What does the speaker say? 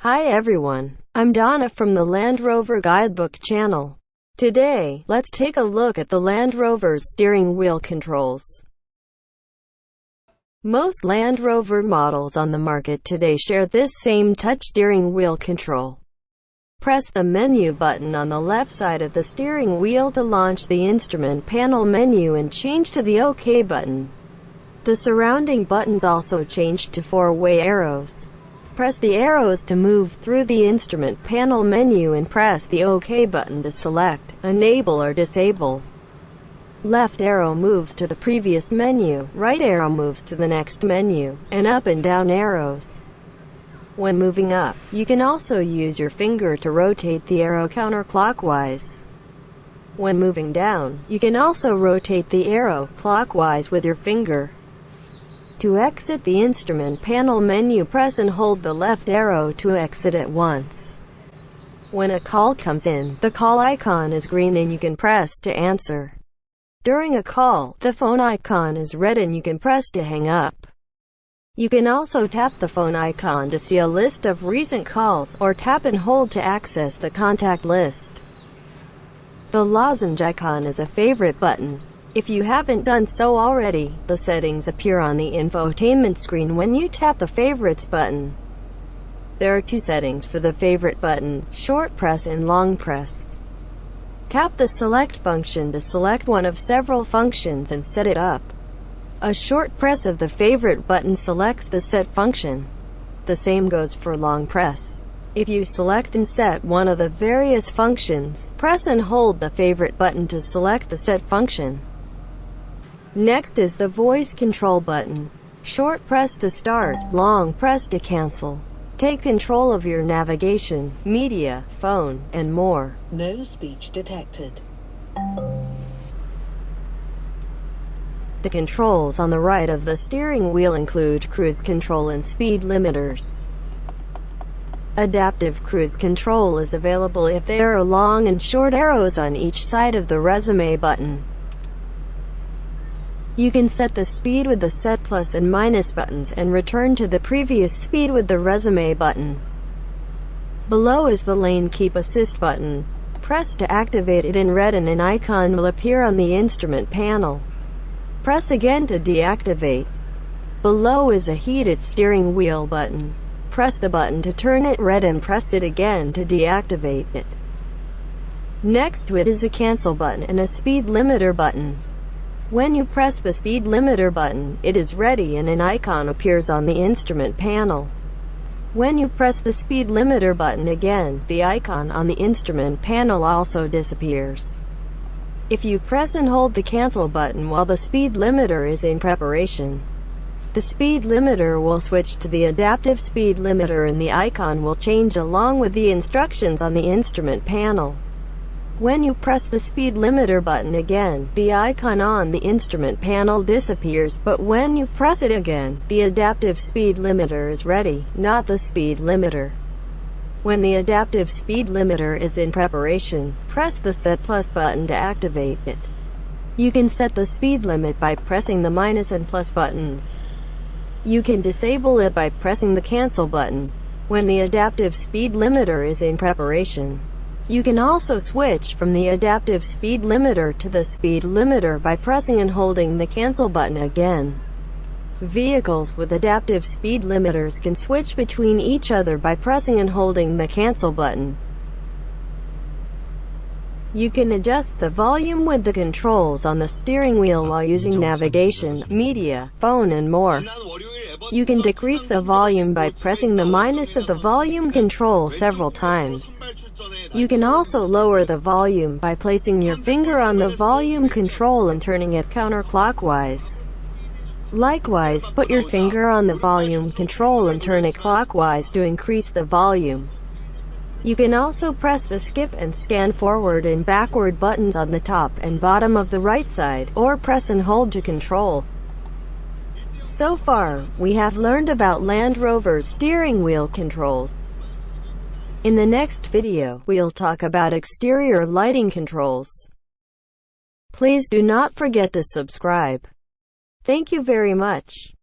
Hi everyone, I'm Donna from the Land Rover Guidebook channel. Today, let's take a look at the Land Rover's steering wheel controls. Most Land Rover models on the market today share this same touch steering wheel control. Press the menu button on the left side of the steering wheel to launch the instrument panel menu and change to the OK button. The surrounding buttons also changed to four-way arrows. Press the arrows to move through the instrument panel menu and press the OK button to select, enable or disable. Left arrow moves to the previous menu, right arrow moves to the next menu, and up and down arrows. When moving up, you can also use your finger to rotate the arrow counterclockwise. When moving down, you can also rotate the arrow clockwise with your finger. To exit the instrument panel menu, press and hold the left arrow to exit at once. When a call comes in, the call icon is green and you can press to answer. During a call, the phone icon is red and you can press to hang up. You can also tap the phone icon to see a list of recent calls, or tap and hold to access the contact list. The lozenge icon is a favorite button. If you haven't done so already, the settings appear on the infotainment screen when you tap the Favorites button. There are two settings for the Favorite button: short press and long press. Tap the Select function to select one of several functions and set it up. A short press of the Favorite button selects the Set function. The same goes for long press. If you select and set one of the various functions, press and hold the Favorite button to select the Set function. Next is the voice control button. Short press to start, long press to cancel. Take control of your navigation, media, phone, and more. No speech detected. The controls on the right of the steering wheel include cruise control and speed limiters. Adaptive cruise control is available if there are long and short arrows on each side of the resume button. You can set the speed with the set plus and minus buttons and return to the previous speed with the resume button. Below is the lane keep assist button. Press to activate it in red and an icon will appear on the instrument panel. Press again to deactivate. Below is a heated steering wheel button. Press the button to turn it red and press it again to deactivate it. Next to it is a cancel button and a speed limiter button. When you press the speed limiter button, it is ready and an icon appears on the instrument panel. When you press the speed limiter button again, the icon on the instrument panel also disappears. If you press and hold the cancel button while the speed limiter is in preparation, the speed limiter will switch to the adaptive speed limiter and the icon will change along with the instructions on the instrument panel. When you press the speed limiter button again, the icon on the instrument panel disappears, but when you press it again, the adaptive speed limiter is ready, not the speed limiter. When the adaptive speed limiter is in preparation, press the Set Plus button to activate it. You can set the speed limit by pressing the minus and plus buttons. You can disable it by pressing the Cancel button. When the adaptive speed limiter is in preparation, you can also switch from the adaptive speed limiter to the speed limiter by pressing and holding the Cancel button again. Vehicles with adaptive speed limiters can switch between each other by pressing and holding the Cancel button. You can adjust the volume with the controls on the steering wheel while using navigation, media, phone, and more. You can decrease the volume by pressing the minus of the volume control several times. You can also lower the volume by placing your finger on the volume control and turning it counterclockwise. Likewise, put your finger on the volume control and turn it clockwise to increase the volume. You can also press the skip and scan forward and backward buttons on the top and bottom of the right side, or press and hold to control. So far, we have learned about Land Rover's steering wheel controls. In the next video, we'll talk about exterior lighting controls. Please do not forget to subscribe. Thank you very much.